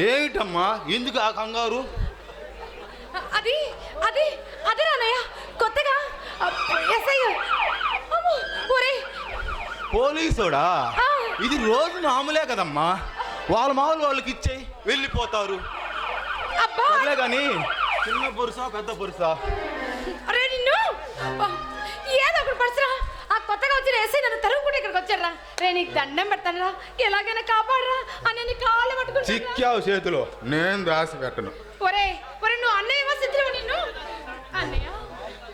ఏమిటమ్మా, ఎందుకు ఆ కంగారు? అది అది అది నాన్నయ్య, కొత్తగా ఎస్ఐ. ఒరే పోలీసోడా? ఇది రోజు మామూలే కదమ్మా. వాళ్ళ మామూలు వాళ్ళకి ఇచ్చేయి, వెళ్ళిపోతారు. సర్లే కానీ చిన్న పొరుసా పెద్ద పొరుసా? అరే నిన్ను ఏదో ఒకటి పడుతురా. ఆ కొత్తగా వచ్చిన ఎస్ఐ నన్ను తరుగుకుంటే ఇక్కడికి వచ్చారా. రే నీకు దండం పెడతానరా, ఎలాగైనా కాపాడరా అని నీ కాళ్ళు పట్టుకుంటా. చిక్కావు చేతిలో, నేను రాసి పెట్టను. ఒరే ఒరే నువ్వు అన్నయ్య సిద్ధులు నిన్ను. అన్నయ్య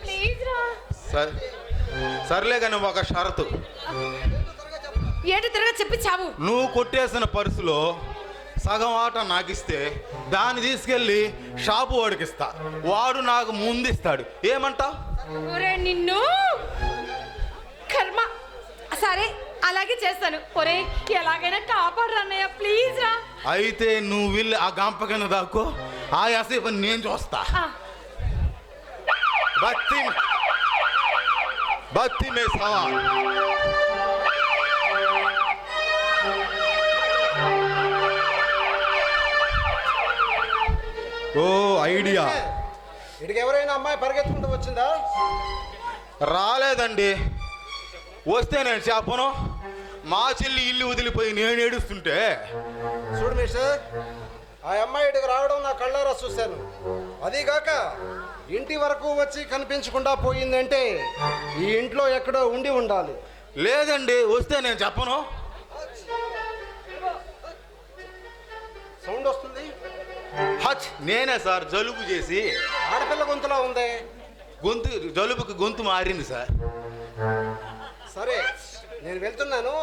ప్లీజ్ రా. సర్లే కానీ ఒక షరతు. ఏంటి తిరగా చెప్పి చావు. నువ్వు కొట్టేసిన పర్సులో సగం ఆట నాకిస్తే దాన్ని తీసుకెళ్ళి షాపు వాడికిస్తా, వాడు నాకు ముందిస్తాడు. ఏమంటావు? ఒరే నిన్ను కర్మ. సరే అలాగే చేస్తాను. ఒరే ఎలాగైనా కాపాడరా అన్నయ్య, ప్లీజ్ రా. అయితే నువ్వు వెళ్ళి ఆ గంప కింద దాక్కో, ఆ ఎస్ఐ పని నేను చూస్తా. భక్తి మే సవాల్. ఓ ఐడియా. ఇడికి ఎవరైనా అమ్మాయి పరిగెత్తుకుంటూ వచ్చిందా? రాలేదండి. వస్తే నేను చెప్పను. మా చెల్లి ఇల్లు వదిలిపోయి నేను ఏడుస్తుంటే. చూడు మిస్టర్, ఆ అమ్మాయి ఇడికి రావడం నా కళ్ళారా చూశాను. అదీగాక ఇంటి వరకు వచ్చి కనిపించకుండా పోయిందంటే ఈ ఇంట్లో ఎక్కడో ఉండి ఉండాలి. లేదండి, వస్తే నేను చెప్పను. సౌండ్ వస్తుంది. హచ్, నేనే సార్, జలుబు చేసి. ఆడపిల్ల గొంతులా ఉంది. జలుబుకి గొంతు మారింది సార్. సరే నేను వెళ్తున్నాను.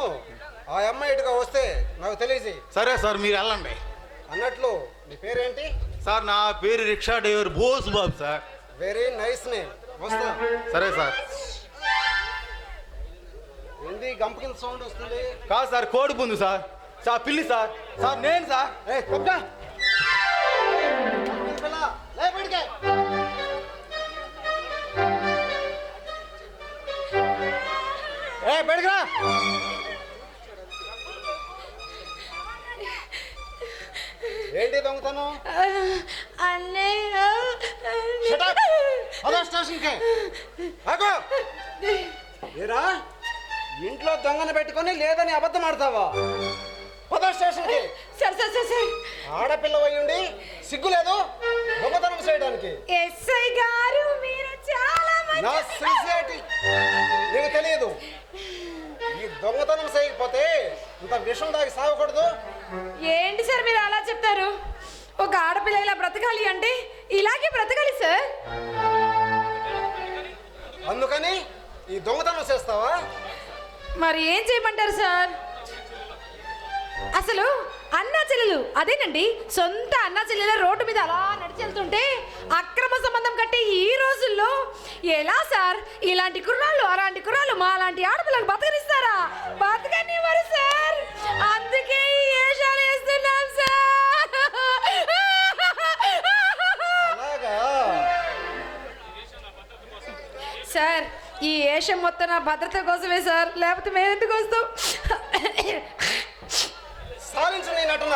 ఆ అమ్మాయి ఇటుగా వస్తే నాకు తెలియజేయి. సరే సార్, మీరు వెళ్ళండి. అన్నట్లు నీ పేరేంటి? సార్ నా పేరు రిక్షా డ్రైవర్ బోస్ బాబు సార్. Very nice name. వస్తా. సరే సార్. ఏంది గంప కింద సౌండ్ వస్తుంది? కాదు సార్, కోడి పుందు సార్. సార్ పిల్లి సార్. సార్ నేను సార్. బయటకురా. ఏంటి దొంగతనం? అన్నయ్య స్టేషన్కి ఏరా, ఇంట్లో దొంగను పెట్టుకొని లేదని అబద్ధం ఆడతావా? పదో స్టేషన్కి. సరే సరే సరే సరే. ఆడపిల్ల అయ్యుండి సిగ్గు లేదు దొంగతనం చేయడానికి? ఎస్ఐ గారు మీరు చాలా నా సిన్సియారిటీ నీకు తెలియదు. ఈ దొంగతనం చేయకపోతే ఇంత విషం దాగి సాగకూడదు. ఏంటి సార్ మీరు అలా చెప్తారు? ఒక ఆడపిల్ల ఇలా బ్రతకాలి అంటే ఇలాగే బ్రతకాలి సార్. అందుకని ఈ దొంగతనం చేస్తావా? మరి ఏం చేయమంటారు సార్? అసలు అన్నా చెల్లెలు అదేనండి, సొంత అన్నా చెల్లెల రోడ్డు మీద అలా నడిచి వెళ్తుంటే అక్రమ సంబంధం కట్టి ఈ రోజుల్లో ఎలా సార్? ఇలాంటి కుర్రాళ్ళు అలాంటి కుర్రాళ్ళు మా అలాంటి ఆడపిల్లలకు బతకనిస్తారా? బతకనివ్వరు సార్. అందుకే ఈ వేషాలు వేస్తున్నాం సార్. సార్ ఈ వేషం మొత్తం నా భద్రత కోసమే సార్, లేకపోతే మేము ఎందుకు వస్తాం? సాధించు నీ నటన.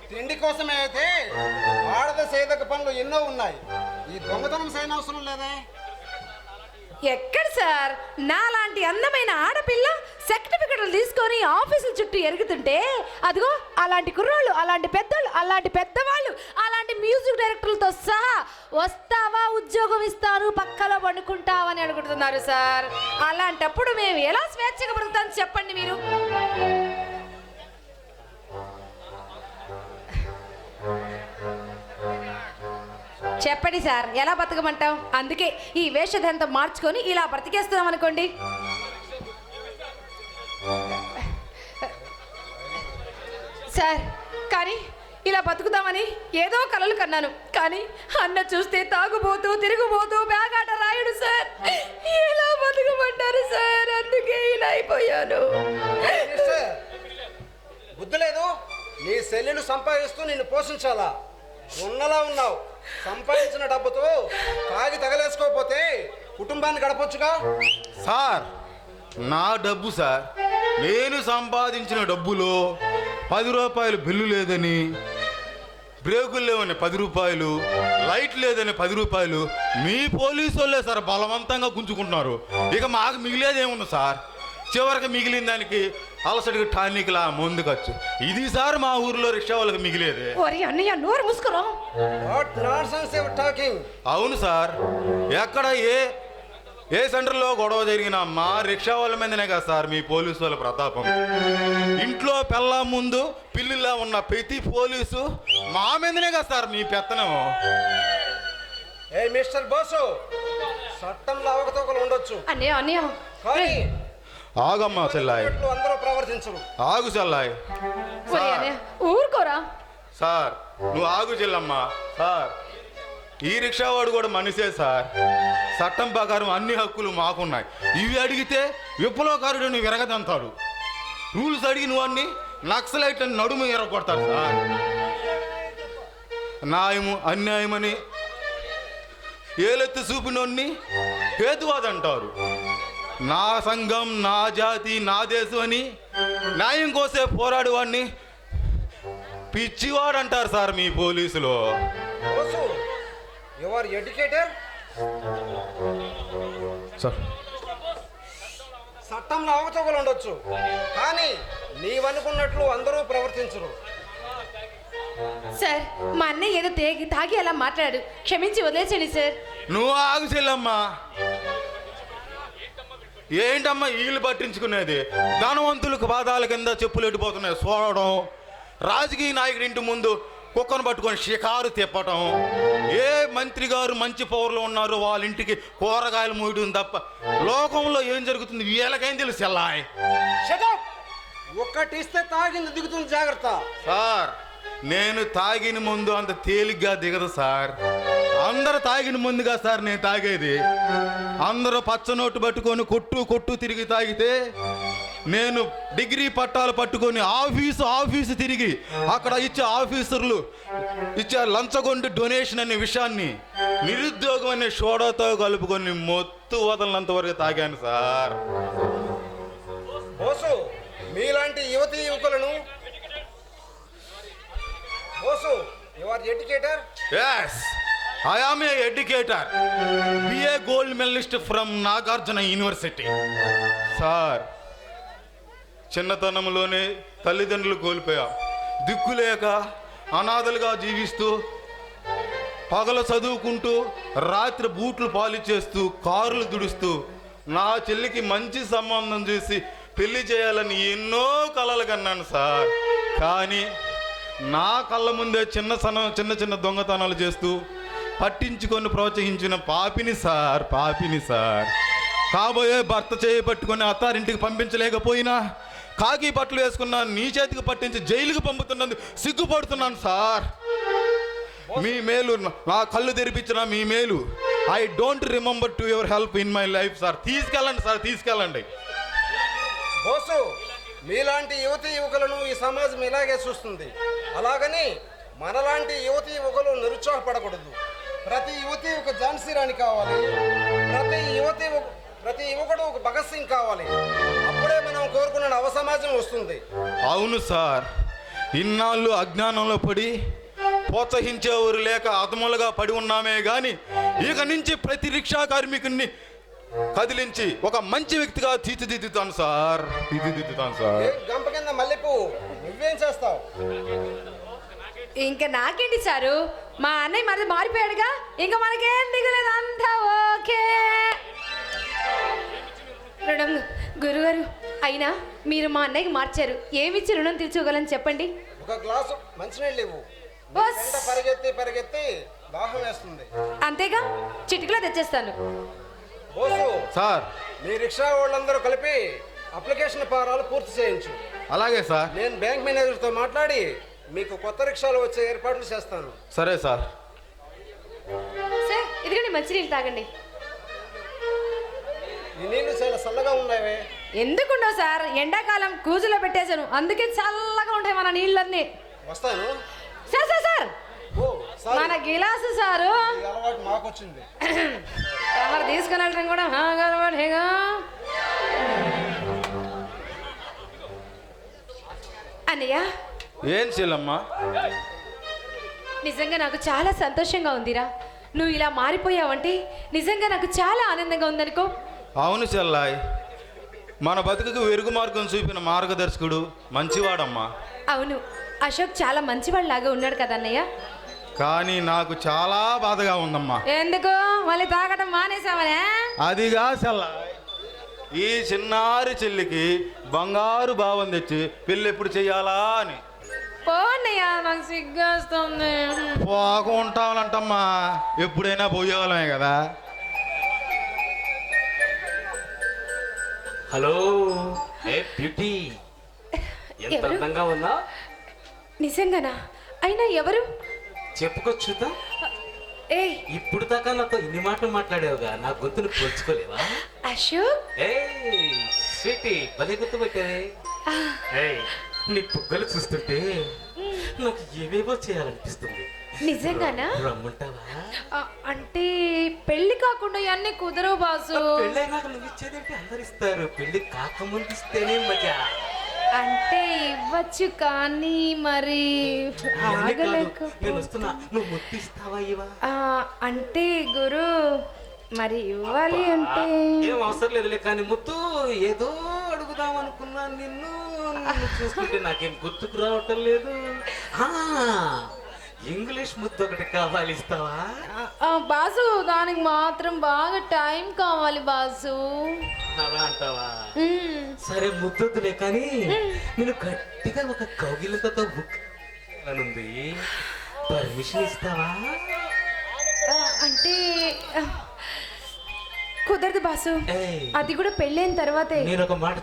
తిండి కోసమే అయితే ఆడద చేయదగ్గ పనులు ఎన్నో ఉన్నాయి. ఈ దొంగతనం చేయనవసరం లేదే. ఎక్కడ సార్? నాలాంటి అందమైన ఆడపిల్ల సర్టిఫికెట్లు తీసుకొని ఆఫీసుల చుట్టూ ఎరుగుతుంటే అదిగో అలాంటి కుర్రాళ్ళు అలాంటి పెద్దోళ్ళు అలాంటి పెద్దవాళ్ళు అలాంటి మ్యూజిక్ డైరెక్టర్లతో సహా వస్తావా ఉద్యోగం ఇస్తాను పక్కలో వండుకుంటావని అనుకుంటున్నారు సార్. అలాంటప్పుడు మేము ఎలా స్వేచ్ఛగా బ్రతుకుతాం చెప్పండి మీరు? చెప్పండి సార్, ఎలా బతకమంటాం? అందుకే ఈ వేషధాంతం మార్చుకొని ఇలా బ్రతికేస్తున్నాం అనుకోండి. సార్ కానీ ఇలా బతుకుదామని ఏదో కలలు కన్నాను. కానీ అన్న చూస్తే తాగుబోతూ తిరుగుబోతూ బ్యాగాట రాయుడు సార్. ఎలా బతకమంటారు సార్? అందుకే ఇలా అయిపోయాను. బుద్ధి లేదు. నీ సెల్లులు సంపాదిస్తూ నిన్ను పోషించాలా? ఉన్నలా ఉన్నావు. సంపాదించిన డబ్బుతో తాగి తగలేసుకోకపోతే కుటుంబాన్ని గడపొచ్చుగా. సార్ నా డబ్బు సార్, నేను సంపాదించిన డబ్బులో 10 రూపాయలు బిల్లు లేదని బ్రేకులు లేవని 10 రూపాయలు, లైట్ లేదని 10 రూపాయలు మీ పోలీసు వాళ్ళే సార్ బలవంతంగా గుంజుకుంటున్నారు. ఇక మాకు మిగిలేది ఏముంది సార్? చివరికి మిగిలిన దానికి అలసటికి టానిక్లా ముందు ఖర్చు. ఇది సార్ మా ఊర్లో రిక్షా వాళ్ళకి మిగిలేదే. ఓరి అన్నయ్య నోరు మూసుకోరా. What nonsense you talking? అవును సార్, ఎక్కడ ఏ సెంటర్లో గొడవ జరిగినా మా రిక్షా వాళ్ళ మీదనే కదా సార్ మీ పోలీసు వాళ్ళ ప్రతాపం. ఇంట్లో పెళ్ళ ముందు పిల్లిలా ఉన్న ప్రతి పోలీసు మా మీదనే కదా సార్ మీ పెత్తనం. ఏ మిస్టర్ బోసు, చట్టంలో అవకతవకలు ఉండొచ్చు అన్నయ్య కానీ ఆగమ్మా చెల్లాయ్, అందరూ ప్రవర్తించరు. ఆగు చెల్లాయ్. ఓరి అన్నయ్య ఊరుకోరా. సార్ నువ్వు ఆగు చెల్లమ్మా. సార్ ఈ రిక్షా వాడు కూడా మనిషే సార్. చట్టం ప్రకారం అన్ని హక్కులు మాకున్నాయి. ఇవి అడిగితే విప్లవకారుడు నువ్వు విరగదంతాడు. రూల్స్ అడిగి నువ్వు అన్ని నక్సలైట్ అని నడుము ఎరగొడతారు సార్. న్యాయము అన్యాయమని ఏలెత్తి చూపినోన్ని హేతువాది అంటారు. నా సంఘం, నా జాతి, నా దేశం అని న్యాయం కోసే పోరాడేవాడిని పిచ్చివాడు అంటారు సార్ మీ పోలీసులు. బోసు, యు ఆర్ ఎడ్యుకేటెడ్. సార్ చట్టంలో అవకతవకలు ఉండొచ్చు కానీ నీవనుకున్నట్లు అందరూ ప్రవర్తించరు. సార్ మా అన్నయ్య ఏదో తాగి అలా మాట్లాడు, క్షమించి వదిలేసండి సార్. నువ్వు ఆగు చెల్లమ్మా. ఏంటమ్మా వీళ్ళు పట్టించుకునేది? ధనవంతులకు పాదాల కింద చెప్పులు ఎట్టిపోతున్నాయి చూడడం, రాజకీయ నాయకుడి ఇంటి ముందు కుక్కను పట్టుకొని షికారు తిప్పటం, ఏ మంత్రి గారు మంచి పవర్లో ఉన్నారు వాళ్ళ ఇంటికి కూరగాయలు మూయడం తప్ప లోకంలో ఏం జరుగుతుంది వీళ్ళకేం తెలుసు చెల్లాయ్. ఒక్కటిస్తే తాగింది దిగుతుంది, జాగ్రత్త. సార్ నేను తాగిన ముందు అంత తేలిగ్గా దిగదు సార్. అందరూ తాగిన ముందుగా సార్ నేను తాగేది. అందరూ పచ్చ నోటు పట్టుకొని కొట్టు తిరిగి తాగితే నేను డిగ్రీ పట్టాలు పట్టుకొని ఆఫీసు తిరిగి అక్కడ ఇచ్చే ఆఫీసర్లు ఇచ్చే లంచగొండి డొనేషన్ అనే విషయాన్ని నిరుద్యోగం అనే సోడాతో కలుపుకొని మొత్తం వదలనంత వరకు తాగాను సార్. బోసు, మీలాంటి యువతీ యువకులను బోసు, you are educator. Yes, I am a educator. BA gold medalist from Nagarjuna university. Sir చిన్నతనంలోనే తల్లిదండ్రులు కోల్పోయాం. దిక్కులేక అనాథలుగా జీవిస్తూ పగల చదువుకుంటూ రాత్రి బూట్లు పాలిచేస్తూ కారులు దుడుస్తూ నా చెల్లికి మంచి సంబంధం చూసి పెళ్లి చేయాలని ఎన్నో కలలు కన్నాను సార్. కానీ నా కళ్ళ ముందే చిన్న దొంగతనాలు చేస్తూ పట్టించుకొని ప్రోత్సహించిన పాపిని సార్. కాబోయే భర్త చేయి పట్టుకొని అత్తారింటికి పంపించలేకపోయినా కాకి బట్టలు వేసుకున్న నీ చేతికి పట్టించి జైలుకి పంపుతున్నందుకు సిగ్గుపడుతున్నాను సార్. మీ మేలు నా కళ్ళు తెరిపించిన మీ మేలు. I don't remember to your help in my life sir. తీసుకెళ్ళండి. బోసు, మీలాంటి యువతీ యువకులను ఈ సమాజం ఇలాగే చూస్తుంది. అలాగని మనలాంటి యువతీ యువకులు నిరుత్సాహపడకూడదు. ప్రతి యువతి ఒక ఝాన్సీ రాణి కావాలి. ప్రతి యువకుడు ఒక భగత్ సింగ్ కావాలి. అప్పుడే మనం కోరుకున్న నవ సమాజం వస్తుంది. అవును సార్, ఇన్నాళ్ళు అజ్ఞానంలో పడి ప్రోత్సహించేవారు లేక అదములుగా పడి ఉన్నామే గాని ఇక నుంచి ప్రతి రిక్షా కార్మికుడిని కదిలించి ఒక మంచి వ్యక్తిగా తీర్చిదిద్దుతాను సార్. గంప కింద మల్లెపూ, నువ్వేం చేస్తావు? ఇంకా నాకేంటి సారు, మా అన్నయ్య మరి మారిపోయాడుగా, ఇంకా మనకేం దిగలేదు, అంతా ఓకే. రుణం గురుగారు, అయినా మీరు మా అన్నయ్యకి మార్చారు. ఏమిచ్చి రుణం తీర్చుకోగలని చెప్పండి. ఒక గ్లాసు మంచినీళ్ళు ఇవ్వు. పరిగెత్తి దాహం వేస్తుంది. అంతేగా, చిటికలో తెచ్చేస్తాను. సార్ మీ రిక్షా వాళ్ళందరూ కలిపి అప్లికేషన్ ఫారాలు పూర్తి చేయించు. అలాగే సార్. నేను బ్యాంక్ మేనేజర్తో మాట్లాడి మీకు కొత్త రిక్షాలు వచ్చే ఏర్పాట్లు చేస్తాను. సరే సార్. సార్ ఇదిగోండి మంచినీళ్ళు తాగండి. ఈ నీళ్లు చాలా చల్లగా ఉన్నాయే. ఎందుకుండవు సార్, ఎండాకాలం కూజులో పెట్టేశాను, అందుకే చల్లగా ఉంటాయి మన నీళ్ళన్నీ. వస్తాను సార్. సార్ మన గిలాసు సారు అలవాటు మాకొచ్చింది. ఎవరు తీసుకుని వెళ్ళడం కూడా అలవాటేగా. అన్నయ్య ఏం చెల్లమ్మా? నిజంగా నాకు చాలా సంతోషంగా ఉందిరా. నువ్వు ఇలా మారిపోయావంటే నిజంగా నాకు చాలా ఆనందంగా ఉందనుకో. అవును చెల్లాయ్, మన బతుకుకు వెలుగు మార్గం చూపిన మార్గదర్శకుడు మంచివాడమ్మా. అవును, అశోక్ చాలా మంచివాళ్ళలాగా ఉన్నాడు కదా అన్నయ్య. కానీ నాకు చాలా బాధగా ఉందమ్మా. ఎందుకు మళ్ళీ తాగడం మానేసావనే? అదిగా చెల్లాయ్, ఈ చిన్నారి చెల్లికి బంగారు భావం తెచ్చి పెళ్ళి ఎప్పుడు చెయ్యాలా అని. పో అన్నయ్య, నాకు సిగ్గేస్తుంది. పోకుంటామంటమ్మా, ఎప్పుడైనా పోయేవాళ్ళమే కదా. హలో ఏ బ్యూటీ, ఎంత ఎవరు? అందంగా ఉన్నా. నిజంగానా? అయినా ఎవరు? చెప్పుకోవచ్చుదా. ఏ ఇప్పుడు దాకా నాతో ఇన్ని మాటలు మాట్లాడేవుగా, నా గొంతును పోల్చుకోలేవా? అశోక్, ఏ స్వీటీ, భలే గుర్తు పెట్టావే. ఏయ్, నీ బుగ్గలు చూస్తుంటే నాకు ఏవేవో చేయాలనిపిస్తుంది. నిజంగానా? రమ్మంటావా? అంటే పెళ్లి కాకుండా ఇవన్నీ కుదరవు బాసు. పెళ్ళైనాక నువ్వు ఇచ్చేదేంటి? అందరు ఇస్తారు, పెళ్లి కాకముందు ఇస్తేనే మజా. అంటే ఇవ్వచ్చు కానీ మరి ఇవన్నీ కాదు, ఆగలేక. నేను వస్తున్నా, నువ్వు ముద్దు ఇస్తావా ఇవా? అంటే గురు మరి ఇవ్వాలి అంటే ఏం అవసరం లేదులే, కానీ ముత్తు ఏదో అడుగుదాం అనుకున్నాను నిన్ను. నిన్ను చూస్తుంటే నాకేం గుర్తుకు రావటం లేదు. ఇంగ్లీష్ ముద్దు ఒకటి కావాలి, ఇస్తావా? బాసు దానికి మాత్రం బాగా టైం కావాలి బాసు. అలా అంటావా? సరే ముద్దొద్దులే, కానీ నేను గట్టిగా ఒక కౌగిలితో ఉంది, పర్మిషన్ ఇస్తావా? అంటే కుదరదు బాసు, ఏయ్, అది కూడా పెళ్ళైన తర్వాతే. నేను ఒక మాట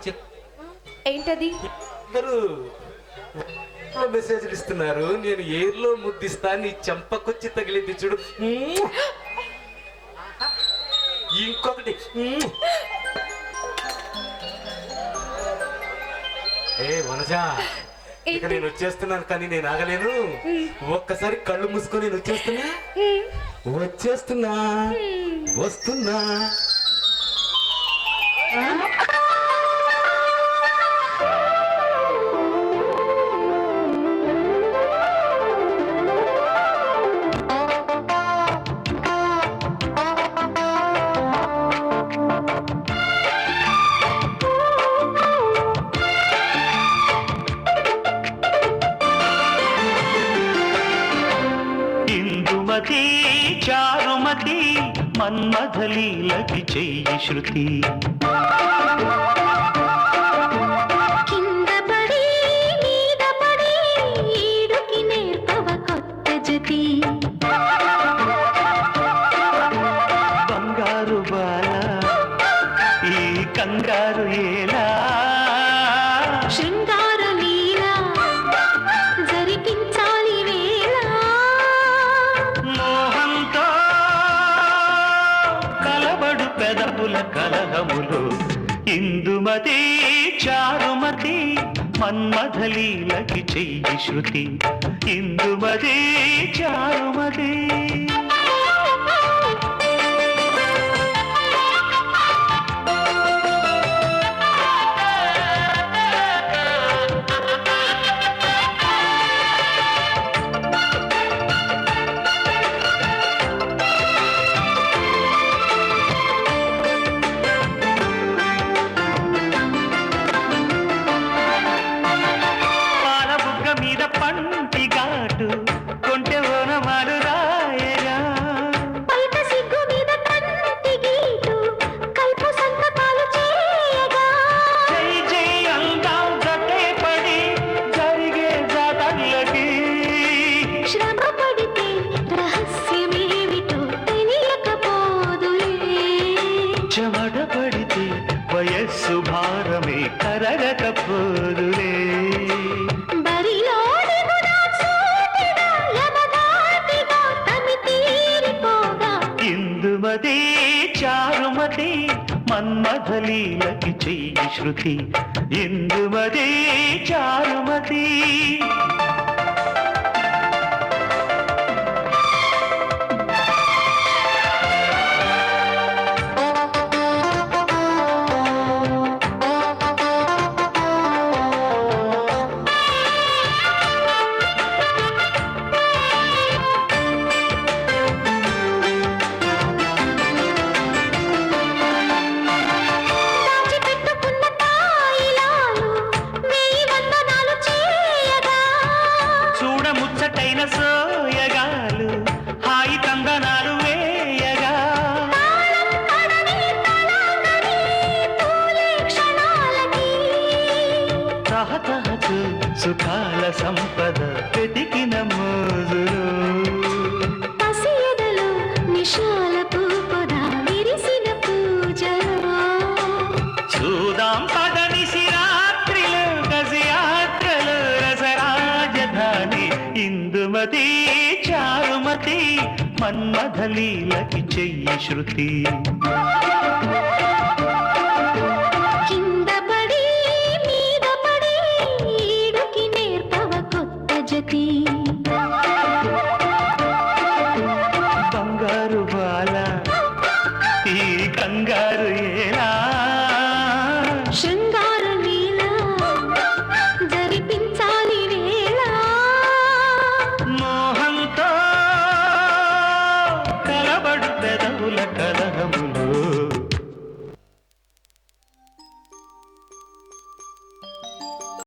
ఏంటది? అందరూ మెసేజ్లు ఇస్తున్నారు, నేను ఏర్లో ముద్దిస్తా, నీ చెంపకొచ్చి తగిలింది చూడు. ఇంకొకటి. ఏ వనజా, ఇక నేను వచ్చేస్తున్నాను, కానీ నేను ఆగలేను. ఒక్కసారి కళ్ళు మూసుకొని నేను వచ్చేస్తున్నా, వచ్చేస్తున్నా, వస్తున్నా. ఇందుమతి చారుమతి మన్మథలీలకి చెయ్యి శృతి. కింద పడి మీద పడి ఈడుకి నేర్పవ కొత్త జతి. బంగారు బాల ఈ కంగారు ఏలా, శృంగార లీల జరిపించాలి వేళ. మోహంతో కలబడు పెదవుల కలహములు. ఇందుమతి చారుమతి మన్మథలీలకి చెయ్యి శృతి. ఇందుమతి చారుమతి. పాలబుగ్గ మీద పంటి ఘాటు కొంటె ఓనమాలు రాయగా, పైట సిగ్గు మీద కంటి గీటు కల్పు సంతకాలు చేయగా. జై జై అందాం జటే పడి జరిగే జాతర్లకి. శ్రమ పడితే రహస్యమేమిటో తెలియకపోదులే. చెమట పడితే వయస్సు భారమే కరగకపోదులే. బరిలో దిగునా సూటిగా యమదాటిగా తమి తీరిపోగా. ఇందుమతి చారుమతి మన్మథలీలకి చెయ్యి శృతి. ఇందుమతి చారుమతి. సుఖాల సంపద వెతికిన మోజులో పసియదలో నిశాల పూపొద విరిసిన పూజలో చూదాం పదనిసి రాత్రిలో గజయాత్రలో రసరాజధాని ఇందుమతి చారుమతి మన్మథలీలకి చెయ్యి శృతి కింద పడి మీద పడి ఈడుకి నేర్పవ కొత్త జతి బంగారు బాల ఈ కంగారు ఏలా శృంగార లీల జరిపించాలి వేళ మోహంతో కలబడు పెదవుల కలహములు